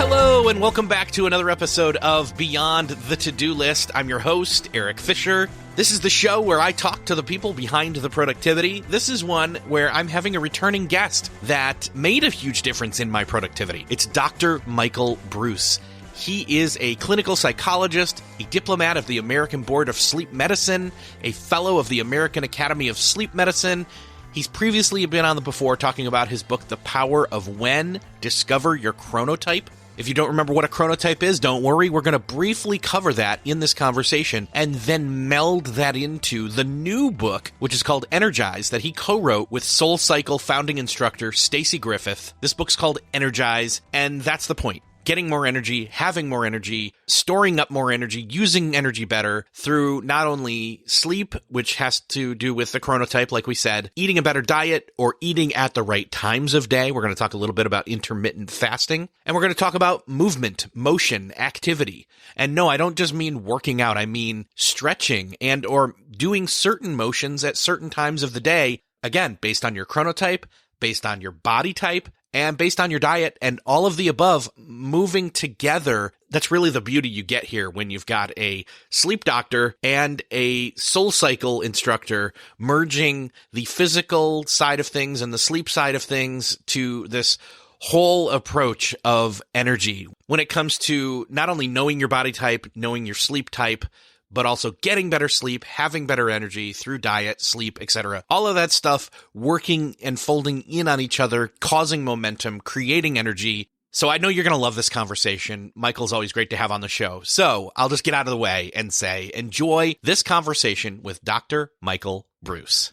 Hello, and welcome back to another episode of Beyond the To-Do List. I'm your host, Eric Fisher. This is the show where I talk to the people behind the productivity. This is one where I'm having a returning guest that made a huge difference in my productivity. It's Dr. Michael Breus. He is a clinical psychologist, a diplomat of the American Board of Sleep Medicine, a fellow of the American Academy of Sleep Medicine. He's previously been on the before talking about his book, The Power of When, Discover Your Chronotype. If you don't remember what a chronotype is, don't worry. We're going to briefly cover that in this conversation and then meld that into the new book, which is called Energize, that he co-wrote with Soul Cycle founding instructor Stacey Griffith. This book's called Energize, and that's the point. Getting more energy, having more energy, storing up more energy, using energy better through not only sleep, which has to do with the chronotype, like we said, eating a better diet, or eating at the right times of day. We're going to talk a little bit about intermittent fasting, and we're going to talk about movement, motion, activity. And no, I don't just mean working out. I mean stretching and or doing certain motions at certain times of the day, again, based on your chronotype, based on your body type, and based on your diet and all of the above moving together. That's really the beauty you get here when you've got a sleep doctor and a Soul Cycle instructor merging the physical side of things and the sleep side of things to this whole approach of energy when it comes to not only knowing your body type, knowing your sleep type, but also getting better sleep, having better energy through diet, sleep, etc. All of that stuff working and folding in on each other, causing momentum, creating energy. So I know you're going to love this conversation. Michael's always great to have on the show. So I'll just get out of the way and say, enjoy this conversation with Dr. Michael Breus.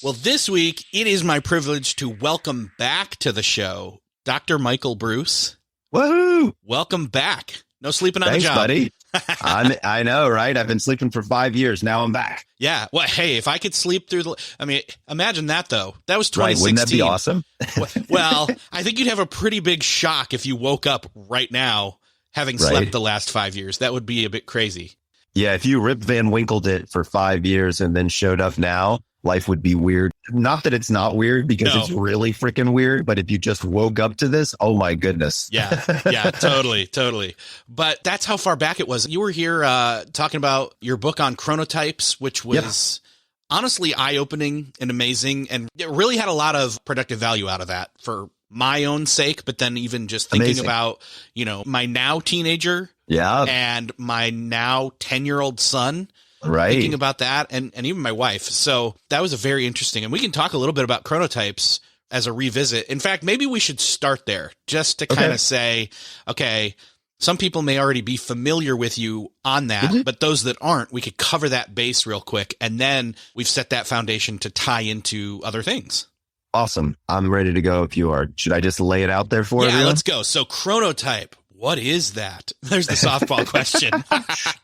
Well, this week, it is my privilege to welcome back to the show, Dr. Michael Breus. Woohoo! Welcome back. No sleeping on Thanks, the job. Buddy. I know, right? I've been sleeping for 5 years. Now I'm back. Yeah. Well, hey, if I could sleep through imagine that though. That was 2016. Right. Wouldn't that be awesome? Well, I think you'd have a pretty big shock if you woke up right now having slept the last 5 years. That would be a bit crazy. Yeah. If you Rip Van Winkled it for 5 years and then showed up now, life would be weird. Not that it's not weird because it's really freaking weird, but if you just woke up to this, oh my goodness. Yeah, totally. But that's how far back it was. You were here talking about your book on chronotypes, which was honestly eye-opening and amazing, and it really had a lot of productive value out of that for my own sake, but then even just thinking about, my now teenager and my now 10-year-old son. Right. Thinking about that and even my wife. So that was a very interesting, and we can talk a little bit about chronotypes as a revisit. In fact, maybe we should start there just to kind of say, okay, some people may already be familiar with you on that, but those that aren't, we could cover that base real quick. And then we've set that foundation to tie into other things. Awesome. I'm ready to go if you are. Should I just lay it out there for everyone? Yeah, let's go. So chronotype. What is that? There's the softball question.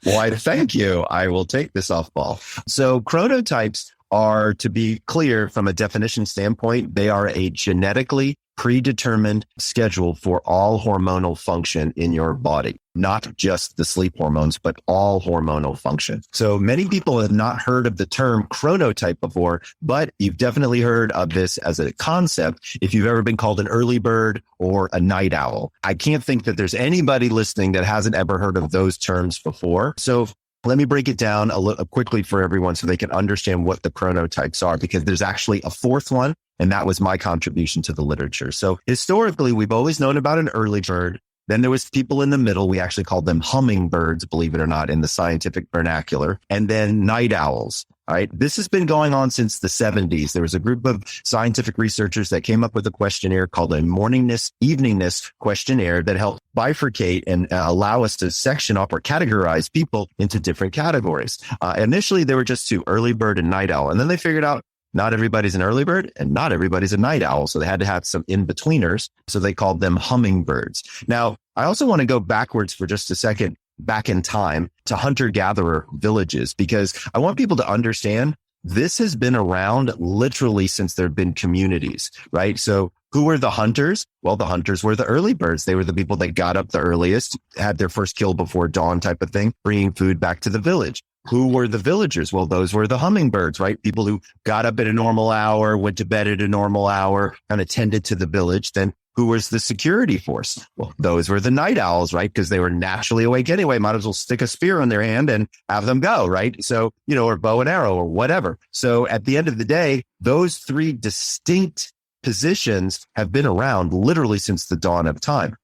Why, thank you. I will take the softball. So chronotypes are, to be clear from a definition standpoint, they are a genetically predetermined schedule for all hormonal function in your body, not just the sleep hormones, but all hormonal function. So many people have not heard of the term chronotype before, but you've definitely heard of this as a concept if you've ever been called an early bird or a night owl. I can't think that there's anybody listening that hasn't ever heard of those terms before. So let me break it down a little quickly for everyone so they can understand what the chronotypes are, because there's actually a fourth one, and that was my contribution to the literature. So historically, we've always known about an early bird. Then there was people in the middle. We actually called them hummingbirds, believe it or not, in the scientific vernacular. And then night owls. All right. This has been going on since the 70s. There was a group of scientific researchers that came up with a questionnaire called a morningness, eveningness questionnaire that helped bifurcate and allow us to section up or categorize people into different categories. Initially, there were just two, early bird and night owl. And then they figured out not everybody's an early bird and not everybody's a night owl. So they had to have some in-betweeners. So they called them hummingbirds. Now, I also want to go backwards for just a second, back in time to hunter-gatherer villages, because I want people to understand this has been around literally since there have been communities, right? So who were the hunters? Well, the hunters were the early birds. They were the people that got up the earliest, had their first kill before dawn type of thing, bringing food back to the village. Who were the villagers? Well, those were the hummingbirds, right? People who got up at a normal hour, went to bed at a normal hour, kind of tended to the village. Then who was the security force? Well, those were the night owls, right? Because they were naturally awake anyway. Might as well stick a spear in their hand and have them go, right? So, or bow and arrow or whatever. So at the end of the day, those three distinct positions have been around literally since the dawn of time.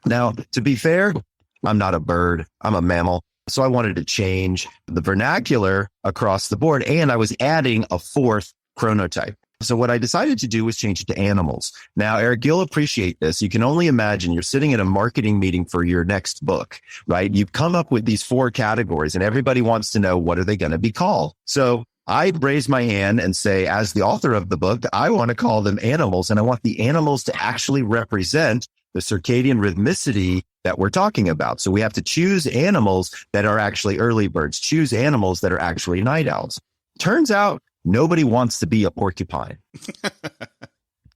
Now, to be fair, I'm not a bird. I'm a mammal. So I wanted to change the vernacular across the board. And I was adding a fourth chronotype. So what I decided to do was change it to animals. Now, Eric, you'll appreciate this. You can only imagine you're sitting at a marketing meeting for your next book, right? You've come up with these 4 categories and everybody wants to know, what are they going to be called? So I raise my hand and say, as the author of the book, I want to call them animals, and I want the animals to actually represent the circadian rhythmicity that we're talking about. So we have to choose animals that are actually early birds, choose animals that are actually night owls. Turns out nobody wants to be a porcupine.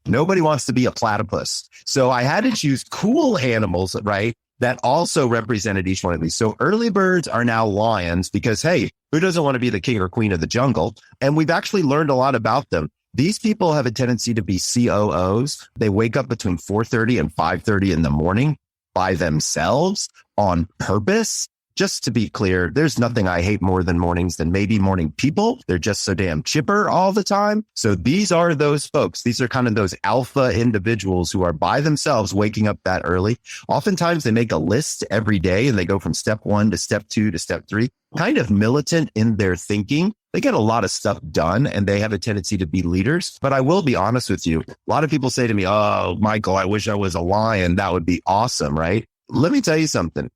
Nobody wants to be a platypus. So I had to choose cool animals, right, that also represented each one of these. So early birds are now lions because, hey, who doesn't want to be the king or queen of the jungle? And we've actually learned a lot about them. These people have a tendency to be COOs. They wake up between 4:30 and 5:30 in the morning by themselves on purpose. Just to be clear, there's nothing I hate more than mornings than maybe morning people. They're just so damn chipper all the time. So these are those folks. These are kind of those alpha individuals who are by themselves waking up that early. Oftentimes they make a list every day and they go from step 1 to step 2 to step 3, kind of militant in their thinking. They get a lot of stuff done and they have a tendency to be leaders. But I will be honest with you. A lot of people say to me, oh, Michael, I wish I was a lion. That would be awesome, right? Let me tell you something.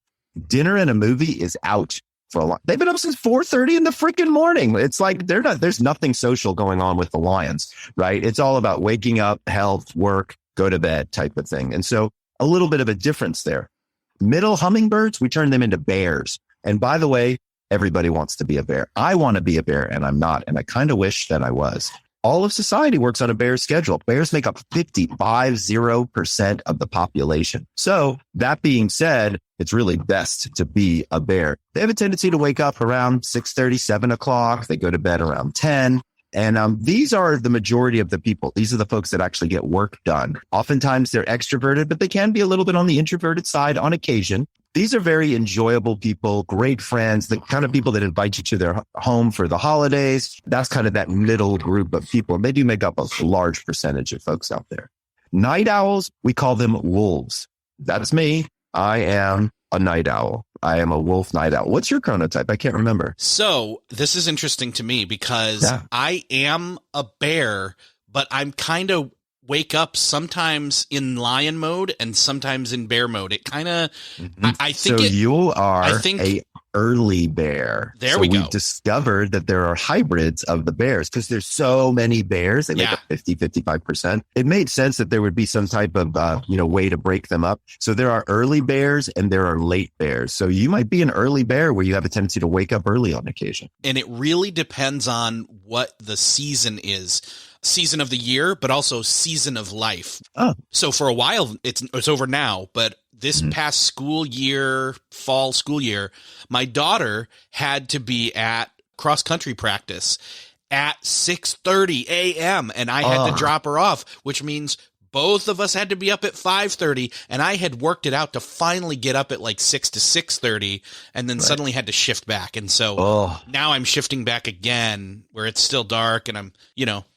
Dinner and a movie is out for a lot. They've been up since 4:30 in the freaking morning. It's like there's nothing social going on with the lions, right? It's all about waking up, health, work, go to bed type of thing. And so a little bit of a difference there. Middle hummingbirds, we turn them into bears. And by the way, everybody wants to be a bear. I want to be a bear and I'm not. And I kind of wish that I was. All of society works on a bear schedule. Bears make up 50% of the population. So that being said, it's really best to be a bear. They have a tendency to wake up around 6:30, 7 o'clock. They go to bed around 10. And these are the majority of the people. These are the folks that actually get work done. Oftentimes they're extroverted, but they can be a little bit on the introverted side on occasion. These are very enjoyable people, great friends, the kind of people that invite you to their home for the holidays. That's kind of that middle group of people. And they do make up a large percentage of folks out there. Night owls, we call them wolves. That's me. I am a night owl. I am a wolf night owl. What's your chronotype? I can't remember. So this is interesting to me because I am a bear, but I'm kind of wake up sometimes in lion mode and sometimes in bear mode. It kind of, I think so. You are a early bear. There we go. We've discovered that there are hybrids of the bears because there's so many bears. They make up 55%. It made sense that there would be some type of, way to break them up. So there are early bears and there are late bears. So you might be an early bear where you have a tendency to wake up early on occasion. And it really depends on what the season is. Season of the year, but also season of life. Oh. So for a while, it's over now, but this past school year, fall school year, my daughter had to be at cross-country practice at 6:30 a.m. and I had to drop her off, which means both of us had to be up at 5:30, and I had worked it out to finally get up at like 6 to 6:30, and then suddenly had to shift back. And so now I'm shifting back again where it's still dark and I'm,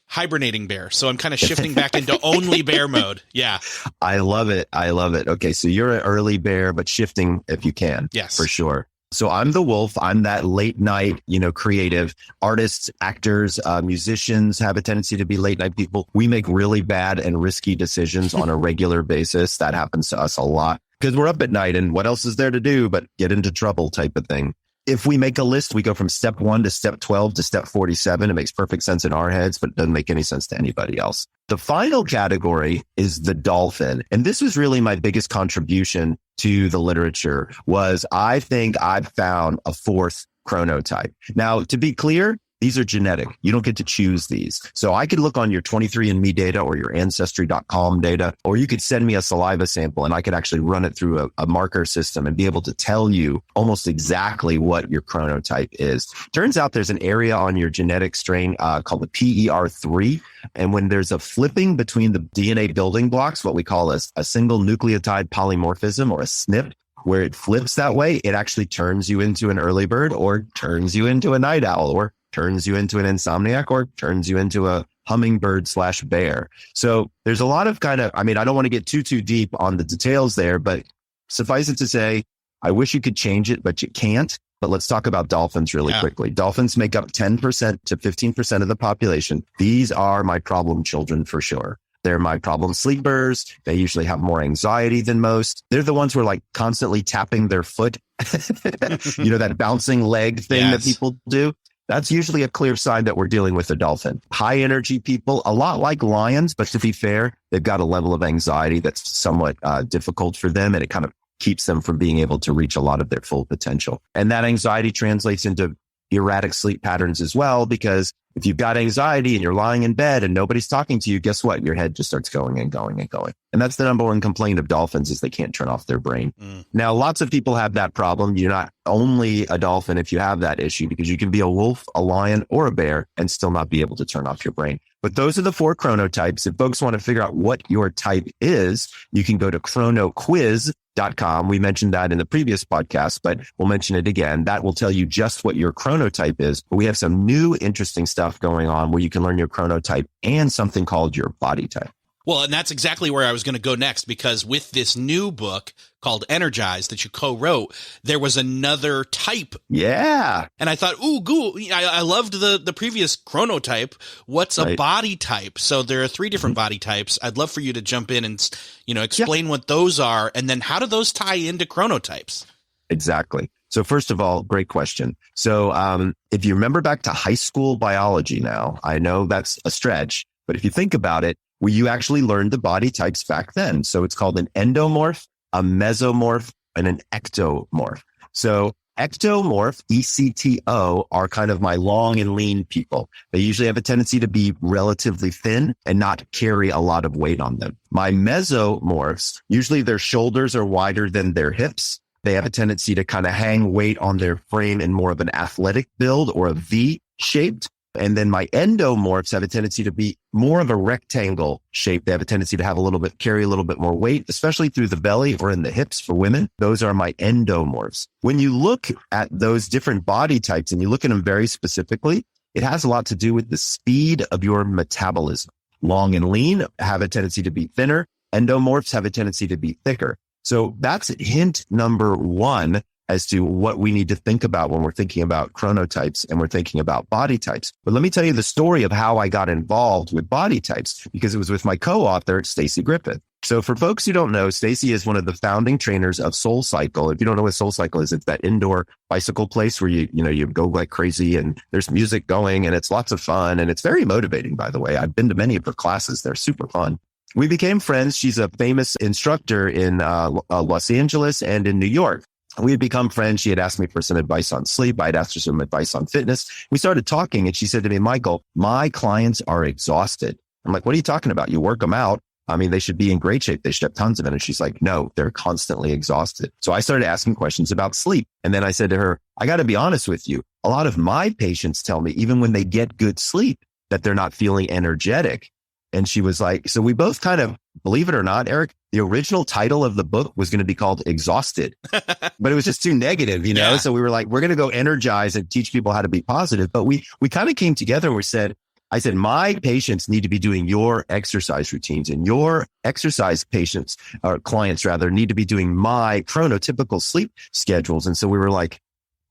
hibernating bear. So I'm kind of shifting back into only bear mode. Yeah. I love it. Okay. So you're an early bear, but shifting if you can. Yes. For sure. So I'm the wolf. I'm that late night, creative artists, actors, musicians have a tendency to be late night people. We make really bad and risky decisions on a regular basis. That happens to us a lot because we're up at night and what else is there to do but get into trouble type of thing. If we make a list, we go from step 1 to step 12 to step 47. It makes perfect sense in our heads, but it doesn't make any sense to anybody else. The final category is the dolphin. And this was really my biggest contribution to the literature was I think I've found a fourth chronotype. Now, to be clear, These are genetic. You don't get to choose these. So I could look on your 23andMe data or your Ancestry.com data, or you could send me a saliva sample and I could actually run it through a marker system and be able to tell you almost exactly what your chronotype is. Turns out there's an area on your genetic strain called the PER3. And when there's a flipping between the DNA building blocks, what we call a single nucleotide polymorphism or a SNP, where it flips that way, it actually turns you into an early bird or turns you into a night owl or turns you into an insomniac or turns you into a hummingbird/bear. So there's a lot of I don't want to get too deep on the details there, but suffice it to say, I wish you could change it, but you can't. But let's talk about dolphins really quickly. Dolphins make up 10% to 15% of the population. These are my problem children for sure. They're my problem sleepers. They usually have more anxiety than most. They're the ones who are like constantly tapping their foot. That bouncing leg thing that people do. That's usually a clear sign that we're dealing with a dolphin. High energy people, a lot like lions, but to be fair, they've got a level of anxiety that's somewhat difficult for them, and it kind of keeps them from being able to reach a lot of their full potential. And that anxiety translates into erratic sleep patterns as well, because if you've got anxiety and you're lying in bed and nobody's talking to you, guess what? Your head just starts going and going and going. And that's the number one complaint of dolphins is they can't turn off their brain. Now, lots of people have that problem. You're not only a dolphin if you have that issue, because you can be a wolf, a lion, or a bear and still not be able to turn off your brain. But those are the 4 chronotypes. If folks want to figure out what your type is, you can go to chronoquiz.com. We mentioned that in the previous podcast, but we'll mention it again. That will tell you just what your chronotype is. But we have some new interesting stuff going on where you can learn your chronotype and something called your body type. Well, and that's exactly where I was going to go next, because with this new book called Energize that you co-wrote, there was another type. Yeah. And I thought, ooh, cool. I loved the previous chronotype. What's a body type? So there are 3 different body types. I'd love for you to jump in and, explain what those are. And then how do those tie into chronotypes? Exactly. So first of all, great question. So if you remember back to high school biology now, I know that's a stretch, but if you think about it, you actually learned the body types back then. So it's called an endomorph, a mesomorph, and an ectomorph. So ectomorph, ECTO, are kind of my long and lean people. They usually have a tendency to be relatively thin and not carry a lot of weight on them. My mesomorphs, usually their shoulders are wider than their hips. They have a tendency to kind of hang weight on their frame in more of an athletic build or a V-shaped. And then my endomorphs have a tendency to be more of a rectangle shape. They have a tendency to carry a little bit more weight, especially through the belly or in the hips for women. Those are my endomorphs. When you look at those different body types and you look at them very specifically, it has a lot to do with the speed of your metabolism. Long and lean have a tendency to be thinner. Endomorphs have a tendency to be thicker. So that's hint number 1 as to what we need to think about when we're thinking about chronotypes and we're thinking about body types. But let me tell you the story of how I got involved with body types, because it was with my co-author, Stacy Griffith. So for folks who don't know, Stacy is one of the founding trainers of SoulCycle. If you don't know what SoulCycle is, it's that indoor bicycle place where you go like crazy and there's music going and it's lots of fun. And it's very motivating, by the way. I've been to many of her classes. They're super fun. We became friends. She's a famous instructor in Los Angeles and in New York. We had become friends. She had asked me for some advice on sleep. I'd asked her some advice on fitness. We started talking and she said to me, Michael, my clients are exhausted. I'm like, what are you talking about? You work them out. I mean, they should be in great shape. They should have tons of it. And she's like, no, they're constantly exhausted. So I started asking questions about sleep. And then I said to her, I got to be honest with you. A lot of my patients tell me, even when they get good sleep, that they're not feeling energetic. And she was like, so we both kind of, believe it or not, Eric, the original title of the book was going to be called Exhausted, but it was just too negative, Yeah. So we were like, we're going to go energize and teach people how to be positive. But we kind of came together and I said, my patients need to be doing your exercise routines, and your exercise patients or clients rather need to be doing my chronotypical sleep schedules. And so we were like,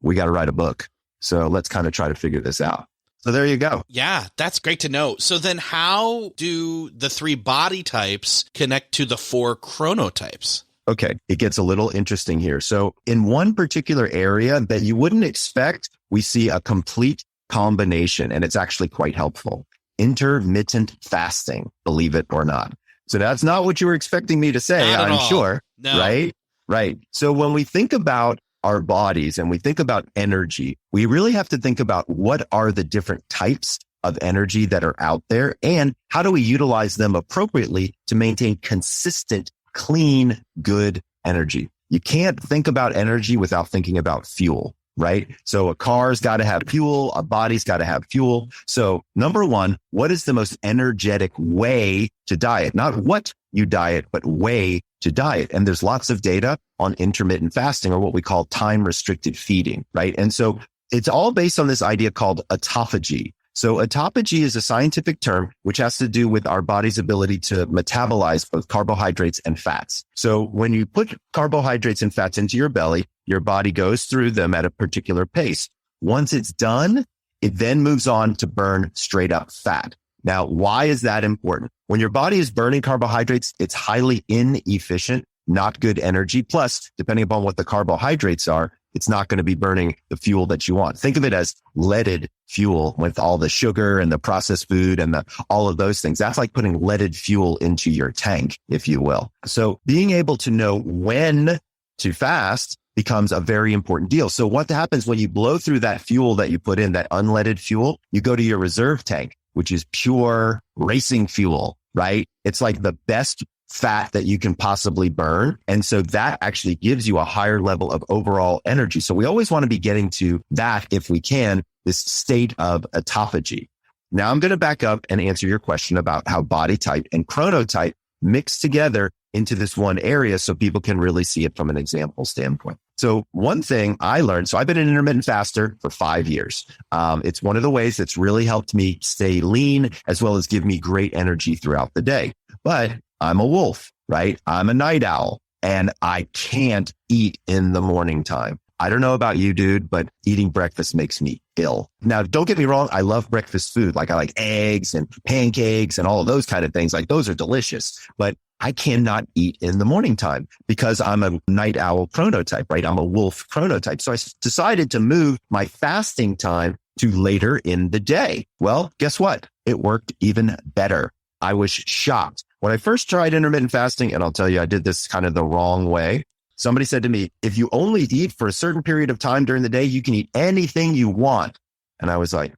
we got to write a book. So let's kind of try to figure this out. So there you go. Yeah, that's great to know. So then how do the 3 body types connect to the 4 chronotypes? Okay, it gets a little interesting here. So in one particular area that you wouldn't expect, we see a complete combination, and it's actually quite helpful. Intermittent fasting, believe it or not. So that's not what you were expecting me to say, Not at I'm all. sure. No. Right. So when we think about our bodies and we think about energy, we really have to think about what are the different types of energy that are out there and how do we utilize them appropriately to maintain consistent, clean, good energy. You can't think about energy without thinking about fuel, right? So a car's got to have fuel, a body's got to have fuel. So number one, what is the most energetic way to diet? Not what you diet, but way to diet. And there's lots of data on intermittent fasting or what we call time restricted feeding, right? And so it's all based on this idea called autophagy. So autophagy is a scientific term which has to do with our body's ability to metabolize both carbohydrates and fats. So when you put carbohydrates and fats into your belly, your body goes through them at a particular pace. Once it's done, it then moves on to burn straight up fat. Now, why is that important? When your body is burning carbohydrates, it's highly inefficient, not good energy. Plus, depending upon what the carbohydrates are, it's not going to be burning the fuel that you want. Think of it as leaded fuel with all the sugar and the processed food and all of those things. That's like putting leaded fuel into your tank, if you will. So being able to know when to fast becomes a very important deal. So what happens when you blow through that fuel that you put in, that unleaded fuel, you go to your reserve tank, which is pure racing fuel, right? It's like the best fat that you can possibly burn. And so that actually gives you a higher level of overall energy. So we always want to be getting to that, if we can, this state of autophagy. Now I'm going to back up and answer your question about how body type and chronotype mix together into this one area so people can really see it from an example standpoint. So one thing I learned, so I've been an intermittent faster for 5 years. It's one of the ways that's really helped me stay lean as well as give me great energy throughout the day. But I'm a wolf, right? I'm a night owl and I can't eat in the morning time. I don't know about you, dude, but eating breakfast makes me ill. Now, don't get me wrong. I love breakfast food. Like I like eggs and pancakes and all of those kind of things. Like those are delicious, but I cannot eat in the morning time because I'm a night owl chronotype, right? I'm a wolf chronotype. So I decided to move my fasting time to later in the day. Well, guess what? It worked even better. I was shocked. When I first tried intermittent fasting, and I'll tell you, I did this kind of the wrong way. Somebody said to me, if you only eat for a certain period of time during the day, you can eat anything you want. And I was like,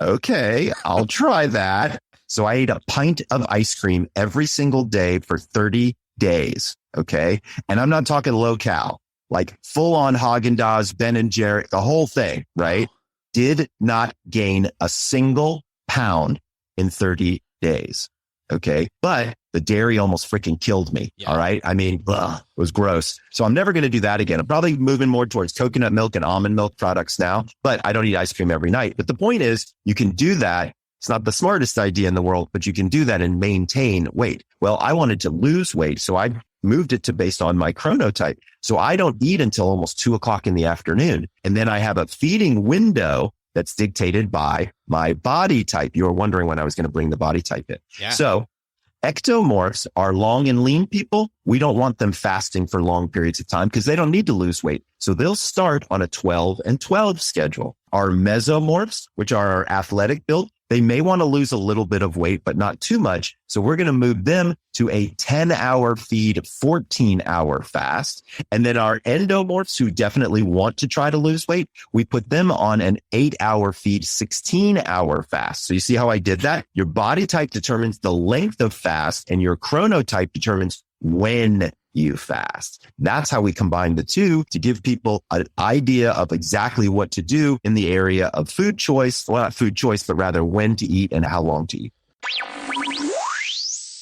okay, I'll try that. So I ate a pint of ice cream every single day for 30 days. Okay. And I'm not talking low cal, like full on Haagen-Dazs, Ben & Jerry, the whole thing, right? Did not gain a single pound in 30 days. Okay. But the dairy almost freaking killed me. Yeah. All right. I mean, it was gross. So I'm never going to do that again. I'm probably moving more towards coconut milk and almond milk products now, but I don't eat ice cream every night. But the point is, you can do that. It's not the smartest idea in the world, but you can do that and maintain weight. Well, I wanted to lose weight. So I moved it to based on my chronotype. So I don't eat until almost 2:00 in the afternoon. And then I have a feeding window that's dictated by my body type. You were wondering when I was going to bring the body type in. Yeah. So ectomorphs are long and lean people. We don't want them fasting for long periods of time because they don't need to lose weight. So they'll start on a 12 and 12 schedule. Our mesomorphs, which are our athletic build, they may want to lose a little bit of weight, but not too much. So we're going to move them to a 10-hour feed, 14-hour fast. And then our endomorphs who definitely want to try to lose weight, we put them on an 8-hour feed, 16-hour fast. So you see how I did that? Your body type determines the length of fast and your chronotype determines when you fast. That's how we combine the two to give people an idea of exactly what to do in the area of food choice. Well, not food choice, but rather when to eat and how long to eat.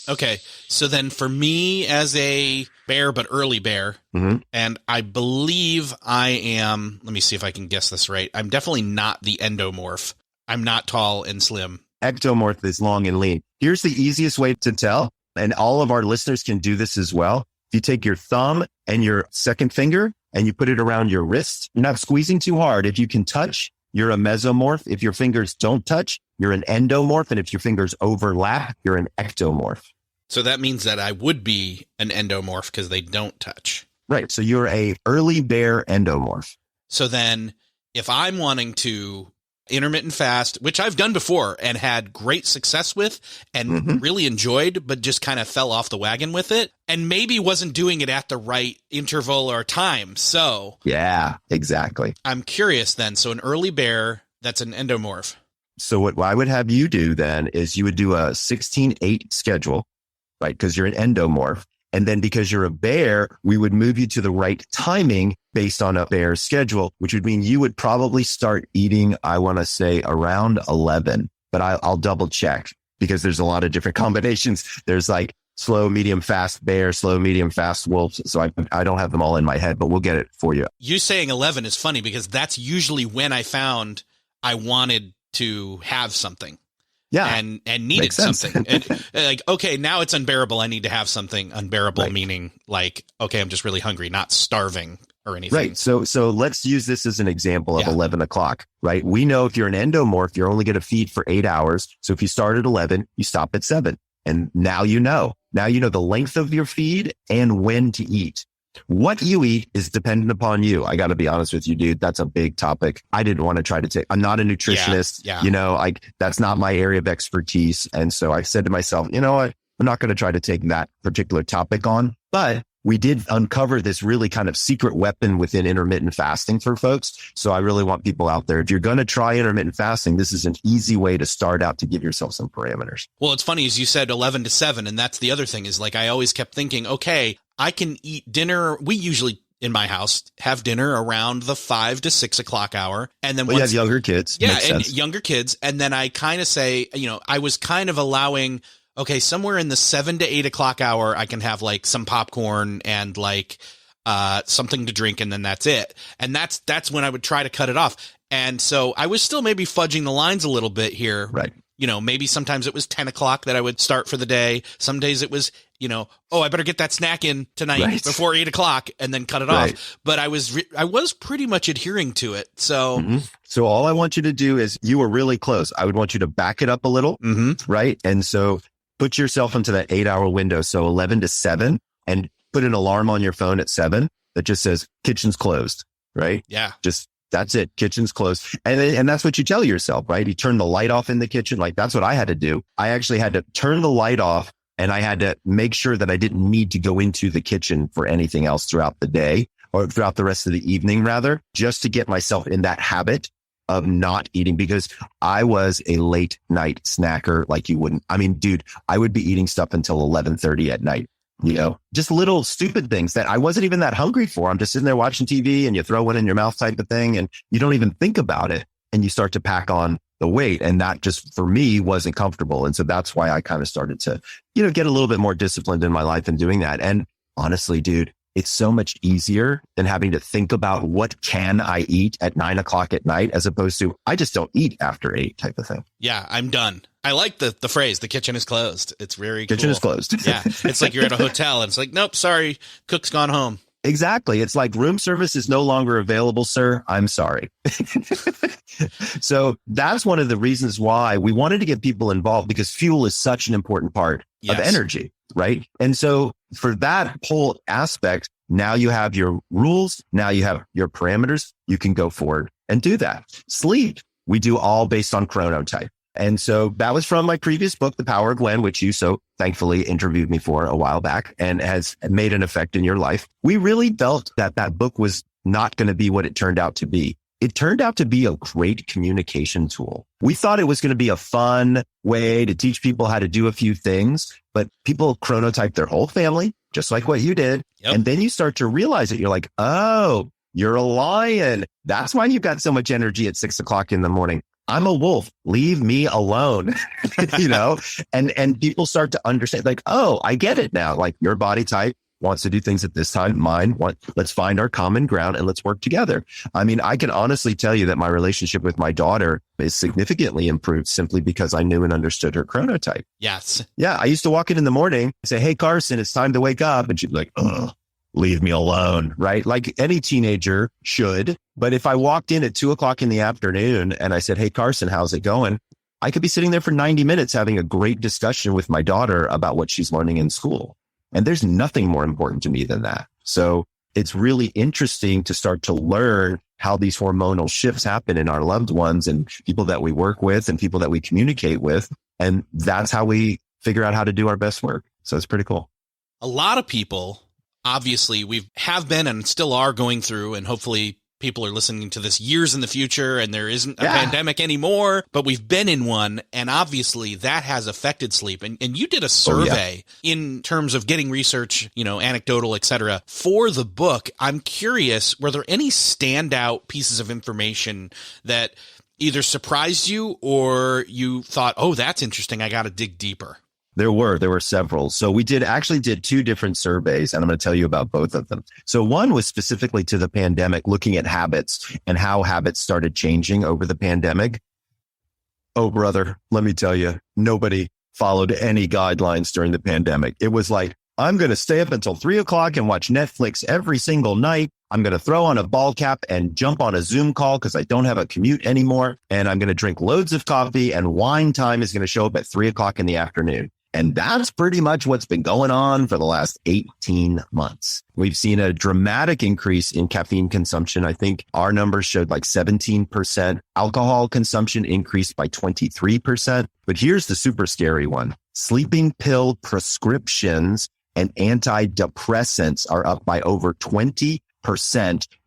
Okay. So then for me as a bear, but early bear, and I believe I am, let me see if I can guess this right. I'm definitely not the endomorph. I'm not tall and slim. Ectomorph is long and lean. Here's the easiest way to tell, and all of our listeners can do this as well. If you take your thumb and your second finger and you put it around your wrist, you're not squeezing too hard. If you can touch, you're a mesomorph. If your fingers don't touch, you're an endomorph. And if your fingers overlap, you're an ectomorph. So that means that I would be an endomorph because they don't touch. Right. So you're a early bear endomorph. So then if I'm wanting to intermittent fast, which I've done before and had great success with and really enjoyed, but just kind of fell off the wagon with it and maybe wasn't doing it at the right interval or time. So yeah, exactly. I'm curious then. So an early bear, that's an endomorph. So what I would have you do then is you would do a 16-8 schedule, right? Because you're an endomorph. And then because you're a bear, we would move you to the right timing based on a bear schedule, which would mean you would probably start eating, I want to say around 11, but I'll double check because there's a lot of different combinations. There's like slow, medium, fast bear, slow, medium, fast wolf. So I don't have them all in my head, but we'll get it for you. You saying 11 is funny because that's usually when I found I wanted to have something. Yeah. And needed something. And like, okay, now it's unbearable. I need to have something unbearable, right. Meaning like, okay, I'm just really hungry, not starving or anything. Right. So let's use this as an example of 11 o'clock, right? We know if you're an endomorph, you're only going to feed for 8 hours. So if you start at 11, you stop at 7. And now you know the length of your feed and when to eat. What you eat is dependent upon you. I got to be honest with you, dude. That's a big topic. I didn't want to try to I'm not a nutritionist. Yeah. That's not my area of expertise. And so I said to myself, you know what? I'm not going to try to take that particular topic on, but we did uncover this really kind of secret weapon within intermittent fasting for folks. So I really want people out there, if you're going to try intermittent fasting, this is an easy way to start out to give yourself some parameters. Well, it's funny, as you said, 11 to 7. And that's the other thing is like, I always kept thinking, okay, I can eat dinner. We usually in my house have dinner around the 5 to 6 o'clock hour. And then you have younger kids. Yeah. And younger kids. And then I kind of say, I was kind of allowing, okay, somewhere in the 7 to 8 o'clock hour, I can have like some popcorn and like something to drink, and then that's it. And that's when I would try to cut it off. And so I was still maybe fudging the lines a little bit here. Right. Maybe sometimes it was 10 o'clock that I would start for the day. Some days it was, I better get that snack in tonight before 8 o'clock and then cut it off. But I was pretty much adhering to it. So, So all I want you to do is, you were really close. I would want you to back it up a little. Right. And so put yourself into that 8-hour window. So 11 to 7, and put an alarm on your phone at 7 that just says kitchen's closed. Right. Yeah. That's it. Kitchen's closed. And that's what you tell yourself, right? You turn the light off in the kitchen. Like, that's what I had to do. I actually had to turn the light off, and I had to make sure that I didn't need to go into the kitchen for anything else throughout the day, or throughout the rest of the evening, rather, just to get myself in that habit of not eating, because I was a late night snacker like you wouldn't. I mean, dude, I would be eating stuff until 11:30 at night. Just little stupid things that I wasn't even that hungry for. I'm just sitting there watching TV, and you throw one in your mouth type of thing, and you don't even think about it, and you start to pack on the weight. And that just, for me, wasn't comfortable. And so that's why I kind of started to, get a little bit more disciplined in my life in doing that. And honestly, dude, it's so much easier than having to think about what can I eat at 9 o'clock at night, as opposed to I just don't eat after 8 type of thing. Yeah, I'm done. I like the phrase, the kitchen is closed. It's very cool. Kitchen is closed. Yeah. It's like you're at a hotel and it's like, nope, sorry, cook's gone home. Exactly. It's like, room service is no longer available, sir. I'm sorry. So that's one of the reasons why we wanted to get people involved, because fuel is such an important part of energy, right? And so for that whole aspect, now you have your rules. Now you have your parameters. You can go forward and do that. Sleep, we do all based on chronotype. And so that was from my previous book, The Power of When, which you so thankfully interviewed me for a while back, and has made an effect in your life. We really felt that book was not going to be what it turned out to be. It turned out to be a great communication tool. We thought it was going to be a fun way to teach people how to do a few things, but people chronotype their whole family, just like what you did. Yep. And then you start to realize it. You're like, oh, you're a lion. That's why you've got so much energy at 6 o'clock in the morning. I'm a wolf. Leave me alone. And people start to understand, like, oh, I get it now. Like, your body type wants to do things at this time. Let's find our common ground and let's work together. I mean, I can honestly tell you that my relationship with my daughter is significantly improved simply because I knew and understood her chronotype. Yes. Yeah. I used to walk in the morning and say, hey, Carson, it's time to wake up. And she'd be like, ugh, leave me alone. Right. Like any teenager should. But if I walked in at 2 o'clock in the afternoon and I said, hey, Carson, how's it going? I could be sitting there for 90 minutes having a great discussion with my daughter about what she's learning in school. And there's nothing more important to me than that. So it's really interesting to start to learn how these hormonal shifts happen in our loved ones and people that we work with and people that we communicate with. And that's how we figure out how to do our best work. So it's pretty cool. A lot of people, obviously, have been and still are going through, and hopefully people are listening to this years in the future and there isn't a pandemic anymore, but we've been in one. And obviously that has affected sleep. And you did a survey in terms of getting research, anecdotal, et cetera, for the book. I'm curious, were there any standout pieces of information that either surprised you or you thought, oh, that's interesting, I got to dig deeper? There were several. So we actually did two different surveys, and I'm going to tell you about both of them. So one was specifically to the pandemic, looking at habits and how habits started changing over the pandemic. Oh, brother, let me tell you, nobody followed any guidelines during the pandemic. It was like, I'm going to stay up until 3:00 and watch Netflix every single night. I'm going to throw on a ball cap and jump on a Zoom call because I don't have a commute anymore. And I'm going to drink loads of coffee, and wine time is going to show up at 3:00 in the afternoon. And that's pretty much what's been going on for the last 18 months. We've seen a dramatic increase in caffeine consumption. I think our numbers showed like 17%. Alcohol consumption increased by 23%. But here's the super scary one. Sleeping pill prescriptions and antidepressants are up by over 20%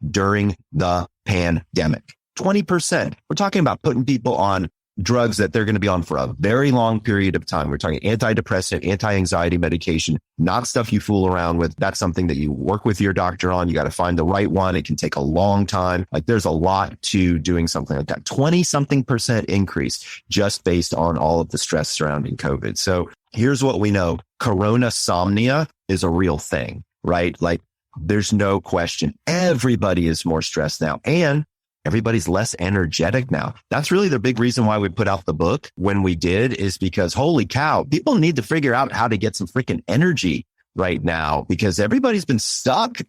during the pandemic. 20%. We're talking about putting people on drugs that they're going to be on for a very long period of time. We're talking antidepressant, anti-anxiety medication, not stuff you fool around with. That's something that you work with your doctor on. You got to find the right one. It can take a long time. Like there's a lot to doing something like that. 20-something% increase just based on all of the stress surrounding COVID. So here's what we know. Coronasomnia is a real thing, right? Like there's no question. Everybody is more stressed now. And everybody's less energetic now. That's really the big reason why we put out the book when we did, is because holy cow, people need to figure out how to get some freaking energy right now, because everybody's been stuck,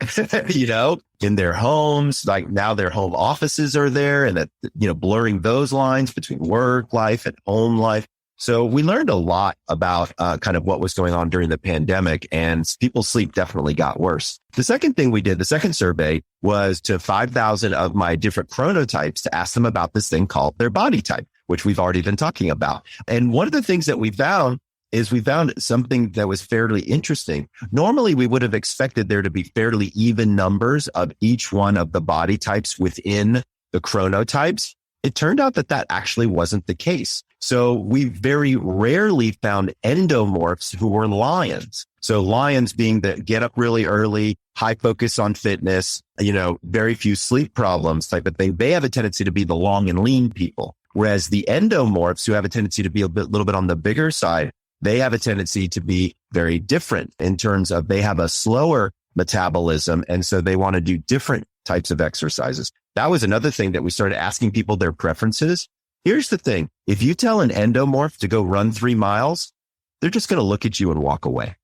in their homes. Like now their home offices are there, and that, blurring those lines between work life and home life. So we learned a lot about kind of what was going on during the pandemic, and people's sleep definitely got worse. The second thing we did, the second survey, was to 5,000 of my different chronotypes to ask them about this thing called their body type, which we've already been talking about. And one of the things that we found something that was fairly interesting. Normally, we would have expected there to be fairly even numbers of each one of the body types within the chronotypes. It turned out that actually wasn't the case. So we very rarely found endomorphs who were lions. So lions being that get up really early, high focus on fitness, very few sleep problems type of thing. They have a tendency to be the long and lean people. Whereas the endomorphs, who have a tendency to be little bit on the bigger side, they have a tendency to be very different in terms of they have a slower metabolism. And so they want to do different types of exercises. That was another thing that we started asking people their preferences. Here's the thing. If you tell an endomorph to go run 3 miles, they're just going to look at you and walk away.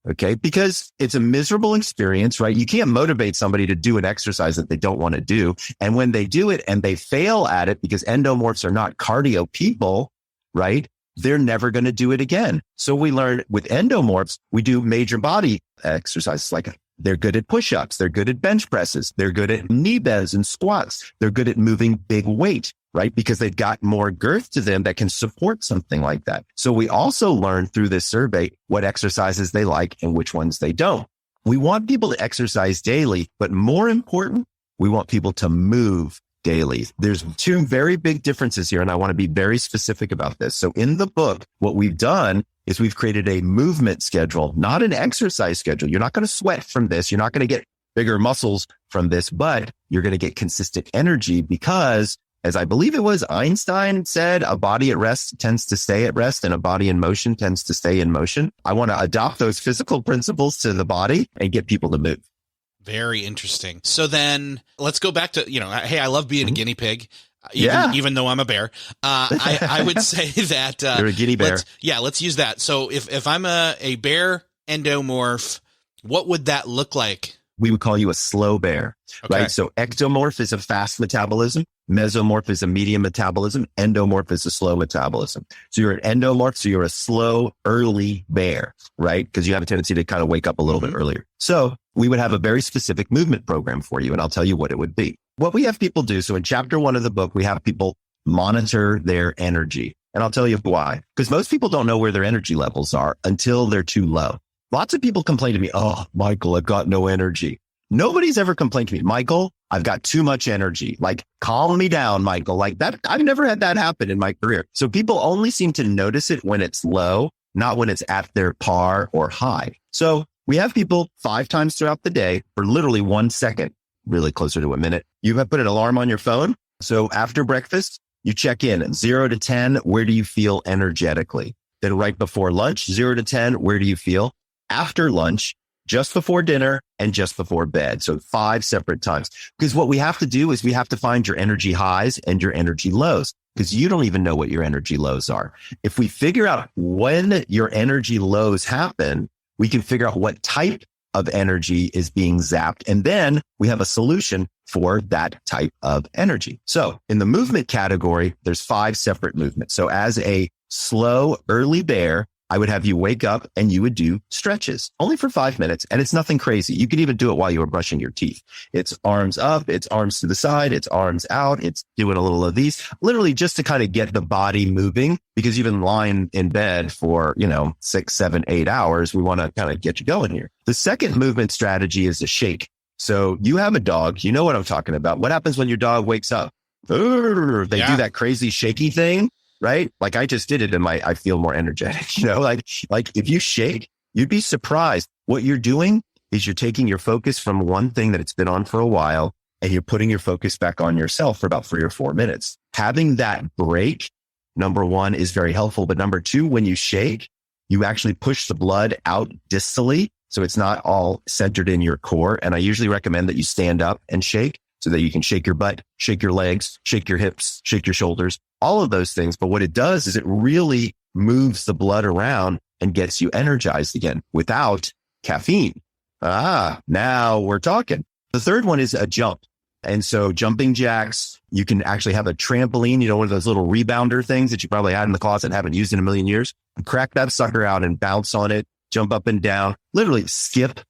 Okay. Because it's a miserable experience, right? You can't motivate somebody to do an exercise that they don't want to do. And when they do it and they fail at it, because endomorphs are not cardio people, right? They're never going to do it again. So we learned with endomorphs, we do major body exercises. Like they're good at push-ups. They're good at bench presses. They're good at knee bends and squats. They're good at moving big weight, right? Because they've got more girth to them that can support something like that. So we also learned through this survey what exercises they like and which ones they don't. We want people to exercise daily, but more important, we want people to move daily. There's two very big differences here, and I want to be very specific about this. So in the book, what we've done is we've created a movement schedule, not an exercise schedule. You're not going to sweat from this. You're not going to get bigger muscles from this, but you're going to get consistent energy because, as I believe it was Einstein said, a body at rest tends to stay at rest and a body in motion tends to stay in motion. I want to adopt those physical principles to the body and get people to move. Very interesting. So then let's go back to, hey, I love being a guinea pig, even though I'm a bear. I would say that you're a guinea bear. Let's use that. So if I'm a bear endomorph, what would that look like? We would call you a slow bear, right? So ectomorph is a fast metabolism. Mesomorph is a medium metabolism. Endomorph is a slow metabolism. So you're an endomorph. So you're a slow, early bear, right? Because you have a tendency to kind of wake up a little bit earlier. So we would have a very specific movement program for you. And I'll tell you what it would be. what we have people do, so in chapter 1 of the book, we have people monitor their energy. And I'll tell you why. Because most people don't know where their energy levels are until they're too low. Lots of people complain to me, oh, Michael, I've got no energy. Nobody's ever complained to me, Michael, I've got too much energy. Like, calm me down, Michael. Like that, I've never had that happen in my career. So people only seem to notice it when it's low, not when it's at their par or high. So we have people 5 times throughout the day for literally 1 second, really closer to a minute. You have put an alarm on your phone. So after breakfast, you check in 0 to 10. Where do you feel energetically? Then right before lunch, 0 to 10. Where do you feel? After lunch, just before dinner, and just before bed. So 5 separate times. Because what we have to do is we have to find your energy highs and your energy lows, because you don't even know what your energy lows are. If we figure out when your energy lows happen, we can figure out what type of energy is being zapped. And then we have a solution for that type of energy. So in the movement category, there's 5 separate movements. So as a slow early bear, I would have you wake up and you would do stretches only for 5 minutes. And it's nothing crazy. You could even do it while you were brushing your teeth. It's arms up, it's arms to the side, it's arms out. It's doing a little of these, literally just to kind of get the body moving, because you've been lying in bed for, 6, 7, 8 hours. We want to kind of get you going here. The second movement strategy is a shake. So you have a dog. You know what I'm talking about. What happens when your dog wakes up? They do that crazy shaky thing. Right? Like I just did it and I feel more energetic, like if you shake, you'd be surprised. What you're doing is you're taking your focus from one thing that it's been on for a while and you're putting your focus back on yourself for about 3 or 4 minutes. Having that break, number 1, is very helpful. But number 2, when you shake, you actually push the blood out distally. So it's not all centered in your core. And I usually recommend that you stand up and shake so that you can shake your butt, shake your legs, shake your hips, shake your shoulders, all of those things. But what it does is it really moves the blood around and gets you energized again without caffeine. Now we're talking. The third one is a jump. And so jumping jacks, you can actually have a trampoline, one of those little rebounder things that you probably had in the closet and haven't used in a million years. Crack that sucker out and bounce on it, jump up and down, literally skip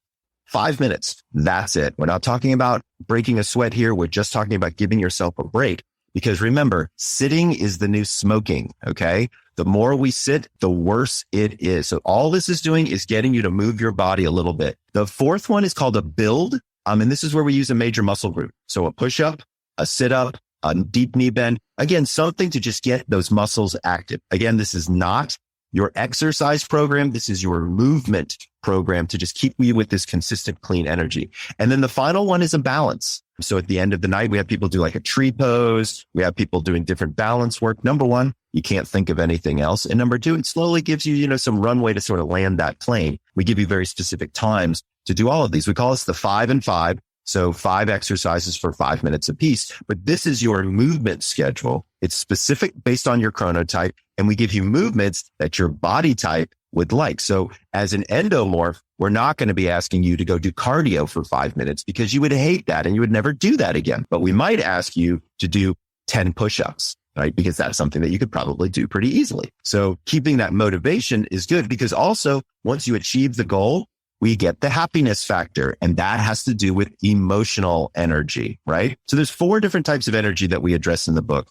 5 minutes. That's it. We're not talking about breaking a sweat here. We're just talking about giving yourself a break. Because remember, sitting is the new smoking. Okay. The more we sit, the worse it is. So all this is doing is getting you to move your body a little bit. The fourth one is called a build. And this is where we use a major muscle group. So a push up, a sit up, a deep knee bend. Again, something to just get those muscles active. Again, this is not your exercise program. This is your movement program to just keep you with this consistent, clean energy. And then the final one is a balance. So at the end of the night, we have people do like a tree pose. We have people doing different balance work. Number 1, you can't think of anything else. And number 2, it slowly gives you, some runway to sort of land that plane. We give you very specific times to do all of these. We call this the 5 and 5. So 5 exercises for 5 minutes apiece. But this is your movement schedule. It's specific based on your chronotype. And we give you movements that your body type would like. So as an endomorph, we're not going to be asking you to go do cardio for 5 minutes because you would hate that and you would never do that again. But we might ask you to do 10 push-ups, right? Because that's something that you could probably do pretty easily. So keeping that motivation is good because also once you achieve the goal, we get the happiness factor, and that has to do with emotional energy, right? So there's 4 different types of energy that we address in the book.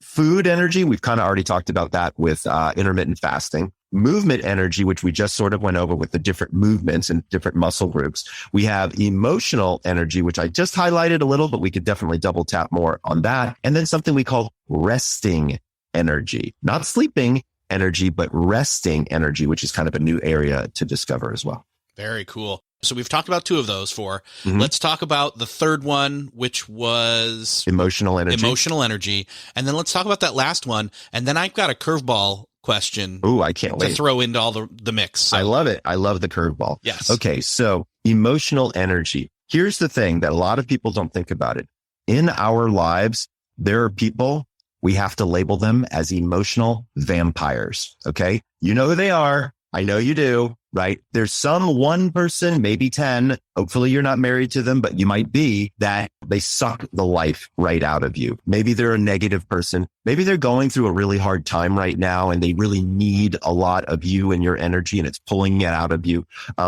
Food energy, we've kind of already talked about that with intermittent fasting. Movement energy, which we just sort of went over with the different movements and different muscle groups. We have emotional energy, which I just highlighted a little, but we could definitely double tap more on that. And then something we call resting energy, not sleeping energy, but resting energy, which is kind of a new area to discover as well. Very cool. So we've talked about 2 of those 4. Mm-hmm. Let's talk about the third one, which was emotional energy. And then let's talk about that last one. And then I've got a curveball question. Ooh, I can't wait to throw into all the mix. So. I love it. I love the curveball. Yes. Okay. So emotional energy. Here's the thing that a lot of people don't think about it. In our lives, there are people, we have to label them as emotional vampires. Okay. You know who they are. I know you do, right? There's some one person, maybe 10, hopefully you're not married to them, but you might be, that they suck the life right out of you. Maybe they're a negative person. Maybe they're going through a really hard time right now and they really need a lot of you and your energy and it's pulling it out of you.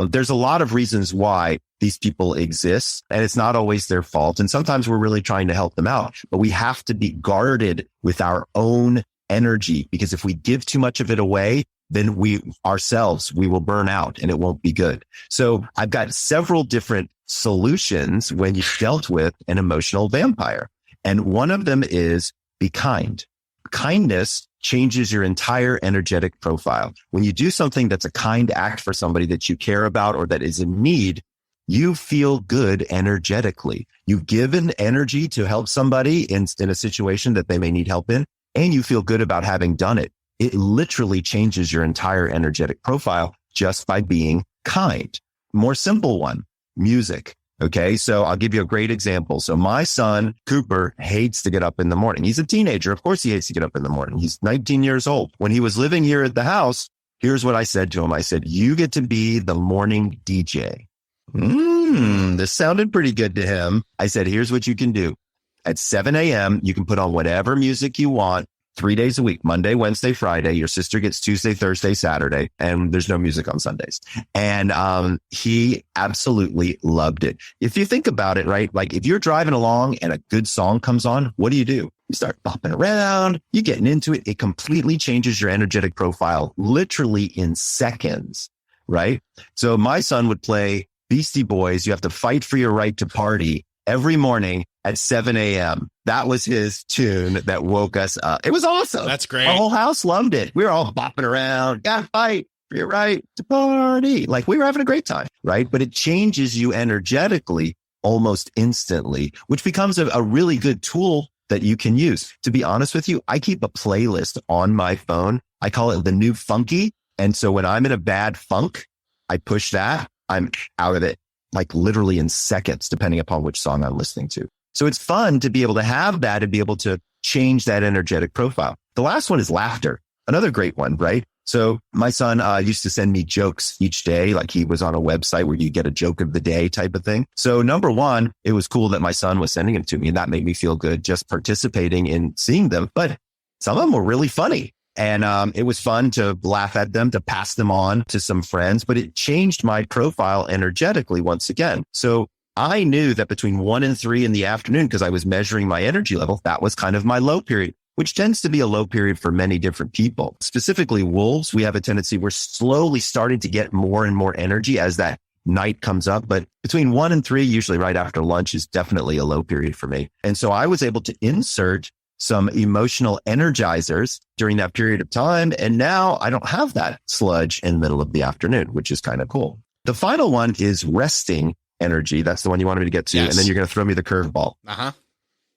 There's a lot of reasons why these people exist and it's not always their fault. And sometimes we're really trying to help them out, but we have to be guarded with our own energy, because if we give too much of it away, then we will burn out and it won't be good. So I've got several different solutions when you've dealt with an emotional vampire. And one of them is be kind. Kindness changes your entire energetic profile. When you do something that's a kind act for somebody that you care about or that is in need, you feel good energetically. You've given energy to help somebody in a situation that they may need help in, and you feel good about having done it. It literally changes your entire energetic profile just by being kind. More simple one, music. Okay. So I'll give you a great example. So my son, Cooper, hates to get up in the morning. He's a teenager. Of course he hates to get up in the morning. He's 19 years old. When he was living here at the house, here's what I said to him. I said, you get to be the morning DJ. This sounded pretty good to him. I said, here's what you can do. At 7 a.m., you can put on whatever music you want. 3 days a week, Monday, Wednesday, Friday. Your sister gets Tuesday, Thursday, Saturday, and there's no music on Sundays. And he absolutely loved it. If you think about it, right? Like if you're driving along and a good song comes on, what do? You start bopping around, you're getting into it. It completely changes your energetic profile, literally in seconds, right? So my son would play Beastie Boys, You Have to Fight for Your Right to Party, every morning at 7 a.m. That was his tune that woke us up. It was awesome. That's great. Our whole house loved it. We were all bopping around. Gotta fight for your right to party. Like we were having a great time, right? But it changes you energetically almost instantly, which becomes a really good tool that you can use. To be honest with you, I keep a playlist on my phone. I call it the new funky. And so when I'm in a bad funk, I push that, I'm out of it. Like literally in seconds, depending upon which song I'm listening to. So it's fun to be able to have that and be able to change that energetic profile. The last one is laughter. Another great one, right? So my son used to send me jokes each day. Like he was on a website where you get a joke of the day type of thing. So number one, it was cool that my son was sending them to me and that made me feel good just participating in seeing them. But some of them were really funny. And it was fun to laugh at them, to pass them on to some friends, but it changed my profile energetically once again. So I knew that between 1 and 3 in the afternoon, because I was measuring my energy level, that was kind of my low period, which tends to be a low period for many different people. Specifically wolves, we have a tendency, we're slowly starting to get more and more energy as that night comes up. But between 1 and 3, usually right after lunch, is definitely a low period for me. And so I was able to insert some emotional energizers during that period of time. And now I don't have that sludge in the middle of the afternoon, which is kind of cool. The final one is resting energy. That's the one you wanted me to get to. Yes. And then you're going to throw me the curveball.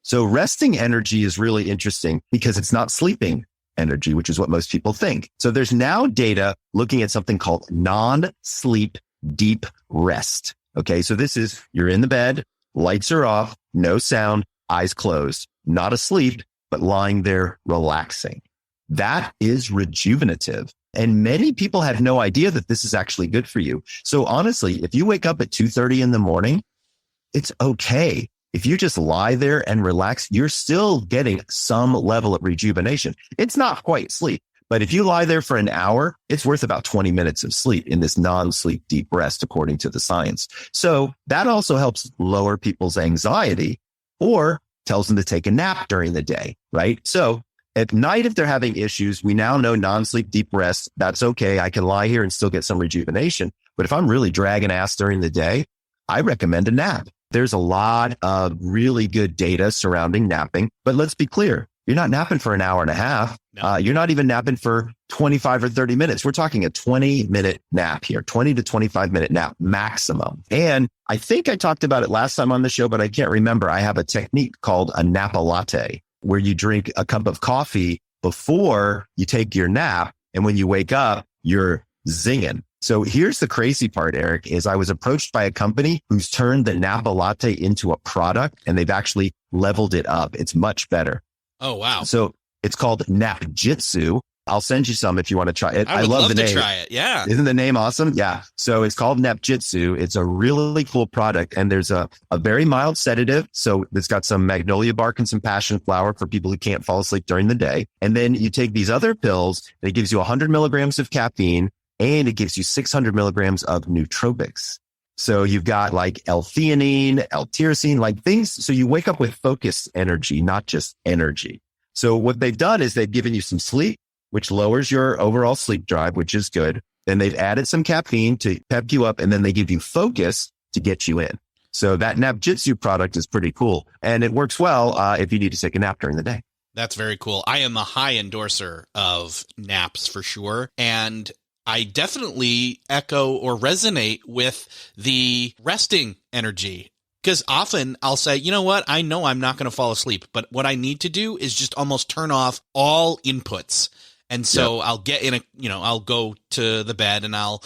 So resting energy is really interesting because it's not sleeping energy, which is what most people think. So there's now data looking at something called non-sleep deep rest. Okay. So this is, you're in the bed, lights are off, no sound, eyes closed, not asleep, but lying there relaxing. That is rejuvenative. And many people have no idea that this is actually good for you. So honestly, if you wake up at 2:30 in the morning, it's okay. If you just lie there and relax, you're still getting some level of rejuvenation. It's not quite sleep, but if you lie there for an hour, it's worth about 20 minutes of sleep in this non-sleep deep rest, according to the science. So that also helps lower people's anxiety or tells them to take a nap during the day, right? So at night, if they're having issues, we now know non-sleep deep rest. That's okay. I can lie here and still get some rejuvenation. But if I'm really dragging ass during the day, I recommend a nap. There's a lot of really good data surrounding napping, but let's be clear. You're not napping for an hour and a half. No. You're not even napping for 25 or 30 minutes. We're talking a 20-minute nap here, 20 to 25-minute nap maximum. And I think I talked about it last time on the show, but I can't remember. I have a technique called a napa latte, where you drink a cup of coffee before you take your nap. And when you wake up, you're zinging. So here's the crazy part, Eric, is I was approached by a company who's turned the napa latte into a product and they've actually leveled it up. It's much better. Oh, wow. So it's called Nap Jitsu. I'll send you some if you want to try it. I would love the name. To try it. Yeah. Isn't the name awesome? Yeah. So it's called Napjitsu. It's a really cool product. And there's a very mild sedative. So it's got some magnolia bark and some passion flower for people who can't fall asleep during the day. And then you take these other pills and it gives you 100 milligrams of caffeine and it gives you 600 milligrams of nootropics. So you've got like L-theanine, L-tyrosine, like things. So you wake up with focused energy, not just energy. So what they've done is they've given you some sleep, which lowers your overall sleep drive, which is good. Then they've added some caffeine to pep you up, and then they give you focus to get you in. So that Napjitsu product is pretty cool. And it works well if you need to take a nap during the day. That's very cool. I am a high endorser of naps for sure. And I definitely echo or resonate with the resting energy. Because often I'll say, you know what? I know I'm not going to fall asleep, but what I need to do is just almost turn off all inputs. And so I'll get in I'll go to the bed and I'll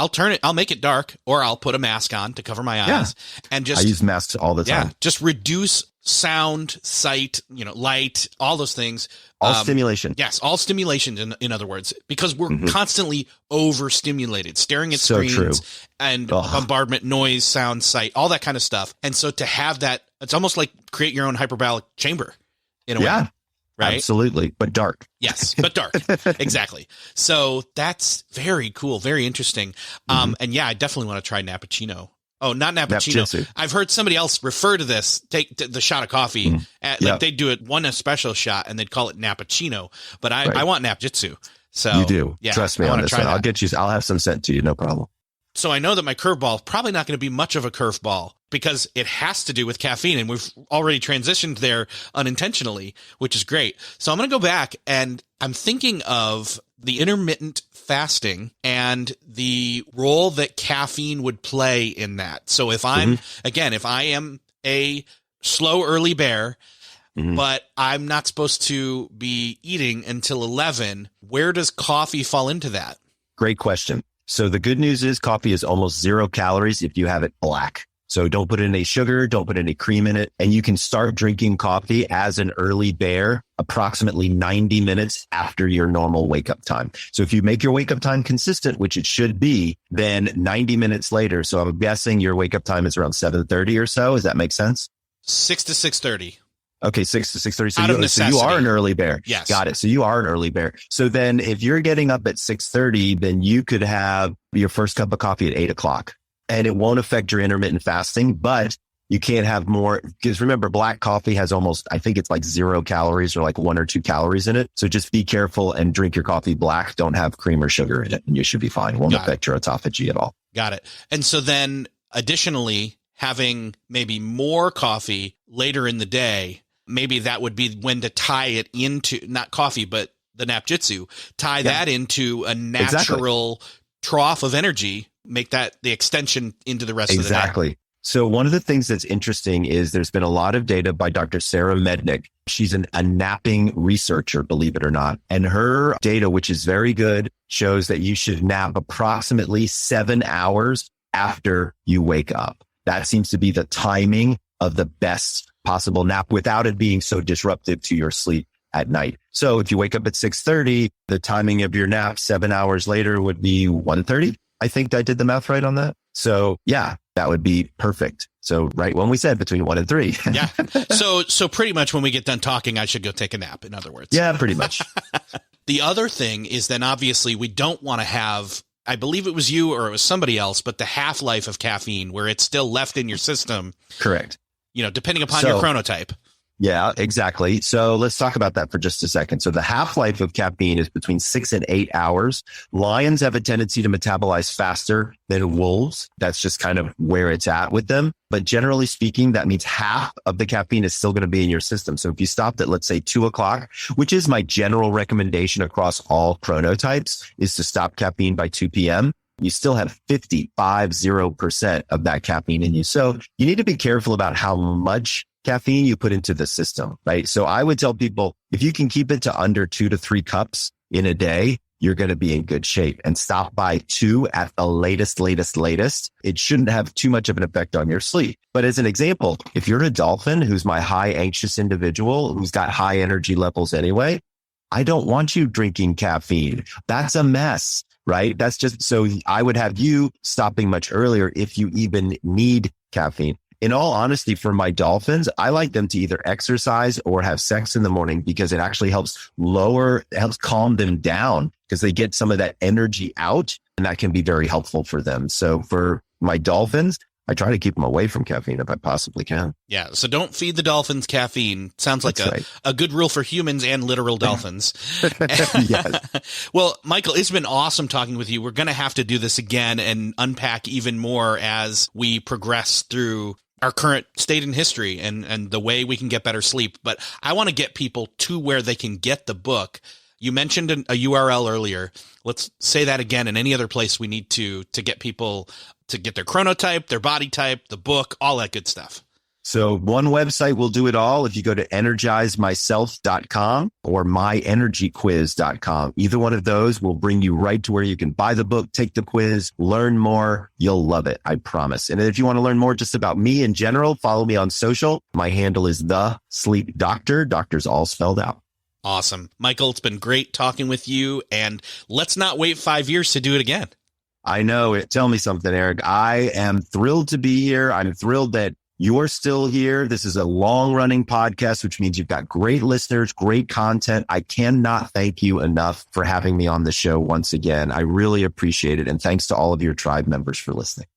turn it, I'll make it dark, or I'll put a mask on to cover my eyes and just, I use masks all the time. Just reduce sound, sight, light, all those things. All stimulation. Yes. All stimulation in other words, because we're constantly overstimulated, staring at screens and bombardment, noise, sound, sight, all that kind of stuff. And so to have that, it's almost like create your own hyperbaric chamber in a way. Right? Absolutely. But dark. Yes, but dark. Exactly. So that's very cool. Very interesting. And yeah, I definitely want to try Nappuccino. Oh, not Nappuccino. I've heard somebody else refer to this, take the shot of coffee. Like they'd do it one espresso shot and they'd call it Nappuccino, but I want Napjitsu. So you do. Yeah, trust me on this one. I'll have some sent to you. No problem. So I know that my curveball is probably not going to be much of a curveball because it has to do with caffeine. And we've already transitioned there unintentionally, which is great. So I'm going to go back and I'm thinking of the intermittent fasting and the role that caffeine would play in that. So if I'm, if I am a slow early bear, but I'm not supposed to be eating until 11, where does coffee fall into that? Great question. So the good news is coffee is almost 0 calories if you have it black. So don't put any sugar, don't put any cream in it. And you can start drinking coffee as an early bear approximately 90 minutes after your normal wake up time. So if you make your wake up time consistent, which it should be, then 90 minutes later. So I'm guessing your wake up time is around 7:30 or so. Does that make sense? 6 to 6:30. Okay, 6 to 6:30. So you are an early bear. Yes. Got it. So you are an early bear. So then if you're getting up at 6:30, then you could have your first cup of coffee at 8 o'clock. And it won't affect your intermittent fasting, but you can't have more because remember, black coffee has almost, I think it's like 0 calories or like 1 or 2 calories in it. So just be careful and drink your coffee black. Don't have cream or sugar in it and you should be fine. It won't affect your autophagy at all. Got it. And so then additionally, having maybe more coffee later in the day, maybe that would be when to tie it into not coffee, but the Napjitsu, tie that into a natural trough of energy, make that the extension into the rest of the day. Exactly. So one of the things that's interesting is there's been a lot of data by Dr. Sarah Mednick. She's a napping researcher, believe it or not. And her data, which is very good, shows that you should nap approximately 7 hours after you wake up. That seems to be the timing of the best possible nap without it being so disruptive to your sleep at night. So if you wake up at 6:30, the timing of your nap 7 hours later would be 1:30. I think I did the math right on that. So yeah, that would be perfect. So right when we said between 1 and 3. Yeah. So pretty much when we get done talking, I should go take a nap, in other words. Yeah, pretty much. The other thing is then obviously we don't want to have, I believe it was you or it was somebody else, but the half-life of caffeine where it's still left in your system. Correct. Depending upon your chronotype. Yeah, exactly. So let's talk about that for just a second. So the half-life of caffeine is between 6 and 8 hours. Lions have a tendency to metabolize faster than wolves. That's just kind of where it's at with them. But generally speaking, that means half of the caffeine is still going to be in your system. So if you stopped at, let's say 2 o'clock, which is my general recommendation across all chronotypes, is to stop caffeine by 2 p.m., you still have 50% of that caffeine in you. So you need to be careful about how much caffeine you put into the system, right? So I would tell people, if you can keep it to under 2 to 3 cups in a day, you're going to be in good shape, and stop by 2 at the latest. It shouldn't have too much of an effect on your sleep. But as an example, if you're a dolphin, who's my high anxious individual, who's got high energy levels anyway, I don't want you drinking caffeine. That's a mess, right? That's just, so I would have you stopping much earlier if you even need caffeine. In all honesty, for my dolphins, I like them to either exercise or have sex in the morning because it actually helps calm them down because they get some of that energy out, and that can be very helpful for them. So for my dolphins, I try to keep them away from caffeine if I possibly can. Yeah, so don't feed the dolphins caffeine. Sounds like a good rule for humans and literal dolphins. Yes. Well, Michael, it's been awesome talking with you. We're going to have to do this again and unpack even more as we progress through our current state in history and the way we can get better sleep. But I want to get people to where they can get the book. You mentioned a URL earlier. Let's say that again, and any other place we need to get people to get their chronotype, their body type, the book, all that good stuff. So one website will do it all. If you go to energizemyself.com or myenergyquiz.com, either one of those will bring you right to where you can buy the book, take the quiz, learn more. You'll love it. I promise. And if you want to learn more just about me in general, follow me on social. My handle is The Sleep Doctor. Doctor's all spelled out. Awesome. Michael, it's been great talking with you, and let's not wait 5 years to do it again. I know it. Tell me something, Eric. I am thrilled to be here. I'm thrilled that you're still here. This is a long-running podcast, which means you've got great listeners, great content. I cannot thank you enough for having me on the show once again. I really appreciate it. And thanks to all of your tribe members for listening.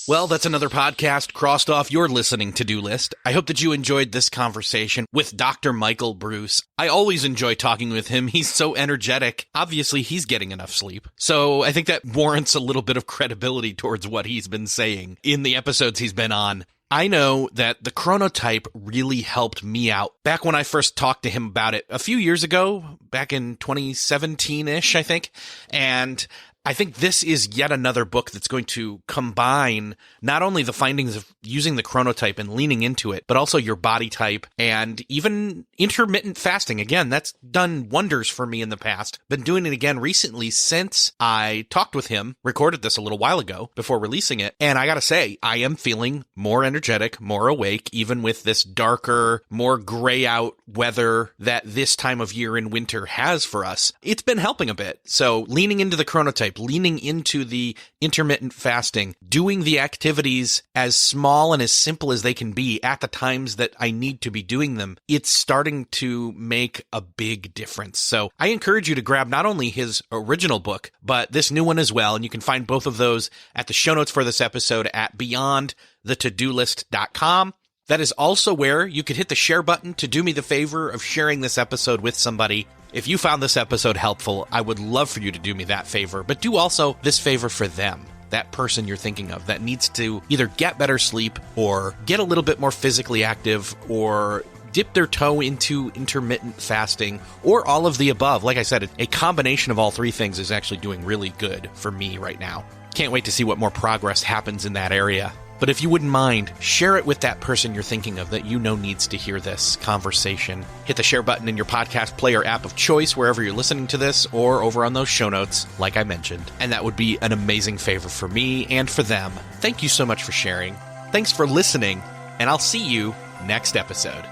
Well, that's another podcast crossed off your listening to-do list. I hope that you enjoyed this conversation with Dr. Michael Breus. I always enjoy talking with him. He's so energetic. Obviously, he's getting enough sleep. So I think that warrants a little bit of credibility towards what he's been saying in the episodes he's been on. I know that the chronotype really helped me out back when I first talked to him about it a few years ago, back in 2017-ish, I think. And I think this is yet another book that's going to combine not only the findings of using the chronotype and leaning into it, but also your body type and even intermittent fasting. Again, that's done wonders for me in the past. Been doing it again recently since I talked with him, recorded this a little while ago before releasing it. And I gotta say, I am feeling more energetic, more awake, even with this darker, more gray out weather that this time of year in winter has for us. It's been helping a bit. So leaning into the chronotype, leaning into the intermittent fasting, doing the activities as small and as simple as they can be at the times that I need to be doing them, it's starting to make a big difference. So I encourage you to grab not only his original book, but this new one as well. And you can find both of those at the show notes for this episode at beyondthetodolist.com. That is also where you could hit the share button to do me the favor of sharing this episode with somebody. If you found this episode helpful, I would love for you to do me that favor, but do also this favor for them, that person you're thinking of that needs to either get better sleep or get a little bit more physically active or dip their toe into intermittent fasting or all of the above. Like I said, a combination of all three things is actually doing really good for me right now. Can't wait to see what more progress happens in that area. But if you wouldn't mind, share it with that person you're thinking of that you know needs to hear this conversation. Hit the share button in your podcast player app of choice, wherever you're listening to this, or over on those show notes, like I mentioned. And that would be an amazing favor for me and for them. Thank you so much for sharing. Thanks for listening, and I'll see you next episode.